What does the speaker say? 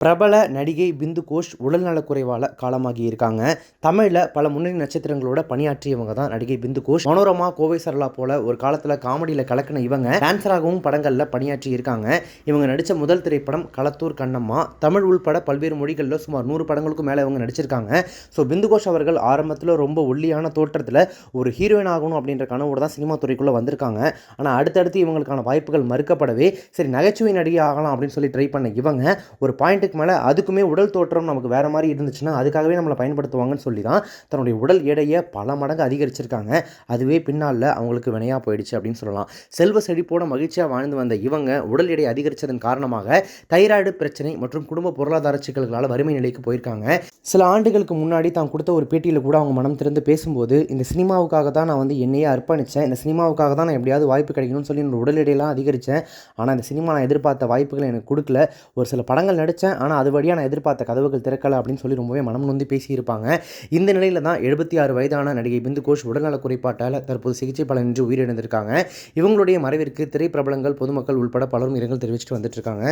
பிரபல நடிகை பிந்து கோஷ் உடல்நலக்குறைவால் காலமாகி இருக்காங்க. தமிழில் பல முன்னணி நட்சத்திரங்களோட பணியாற்றியவங்க தான் நடிகை பிந்து கோஷ். மனோரமா, கோவை சரளா போல ஒரு காலத்தில் காமெடியில் கலக்கின இவங்க டான்சராகவும் படங்களில் பணியாற்றி இருக்காங்க. இவங்க நடித்த முதல் திரைப்படம் களத்தூர் கண்ணம்மா. தமிழ் உள்பட பல்வேறு மொழிகளில் சுமார் 100 படங்களுக்கும் மேலே இவங்க நடிச்சிருக்காங்க. ஸோ பிந்து கோஷ் அவர்கள் ஆரம்பத்தில் ரொம்ப ஒல்லியான தோற்றத்தில் ஒரு ஹீரோயின் ஆகணும் அப்படின்ற கனவோடு தான் சினிமா துறைக்குள்ளே வந்திருக்காங்க. ஆனால் அடுத்தடுத்து இவங்களுக்கான வாய்ப்புகள் மறுக்கப்படவே சரி நகைச்சுவை நடிகை ஆகலாம் அப்படின்னு சொல்லி ட்ரை பண்ண இவங்க ஒரு பாயிண்ட் மேலே அதுக்குமே உடல் தோற்றம் நமக்கு வேறு மாதிரி இருந்துச்சுன்னா அதுக்காகவே நம்மளை பயன்படுத்துவாங்கன்னு சொல்லி தான் தன்னுடைய உடல் எடையை பல மடங்கு அதிகரிச்சிருக்காங்க. அதுவே பின்னால் அவங்களுக்கு வினையாக போயிடுச்சு அப்படின்னு சொல்லலாம். செல்வ செழிப்போட மகிழ்ச்சியாக வாழ்ந்து வந்த இவங்க உடல் எடை அதிகரித்ததன் காரணமாக தைராய்டு பிரச்சனை மற்றும் குடும்ப பொருளாதார சிக்கல்களால் வறுமை நிலைக்கு போயிருக்காங்க. சில ஆண்டுகளுக்கு முன்னாடி தான் கொடுத்த ஒரு பேட்டியில் கூட அவங்க மனம் திறந்து பேசும்போது இந்த சினிமாவுக்காக தான் நான் என்னையே அர்ப்பணித்தேன், இந்த சினிமாவுக்காக தான் நான் எப்படியாவது வாய்ப்பு கிடைக்கணும்னு சொல்லி என்னோட உடல் எடையெல்லாம் அதிகரித்தேன். ஆனால் இந்த சினிமா நான் எதிர்பார்த்த வாய்ப்புகளை எனக்கு கொடுக்கல. ஒரு சில படங்கள் நடித்தேன், ஆனால் அது வழியாக நான் எதிர்பார்த்த கதவுகள் திறக்கலை அப்படின்னு சொல்லி ரொம்பவே மனம் நொந்து பேசியிருப்பாங்க. இந்த நிலையில் தான் 76 வயதான நடிகை பிந்து கோஷ் உடல்நல குறைபாட்டால் தற்போது சிகிச்சை பலனின்றி உயிரிழந்திருக்காங்க. இவங்களுடைய மறைவிற்கு திரைப்பிரபலங்கள், பொதுமக்கள் உள்பட பலரும் இரங்கல் தெரிவிச்சுட்டு வந்துட்டு இருக்காங்க.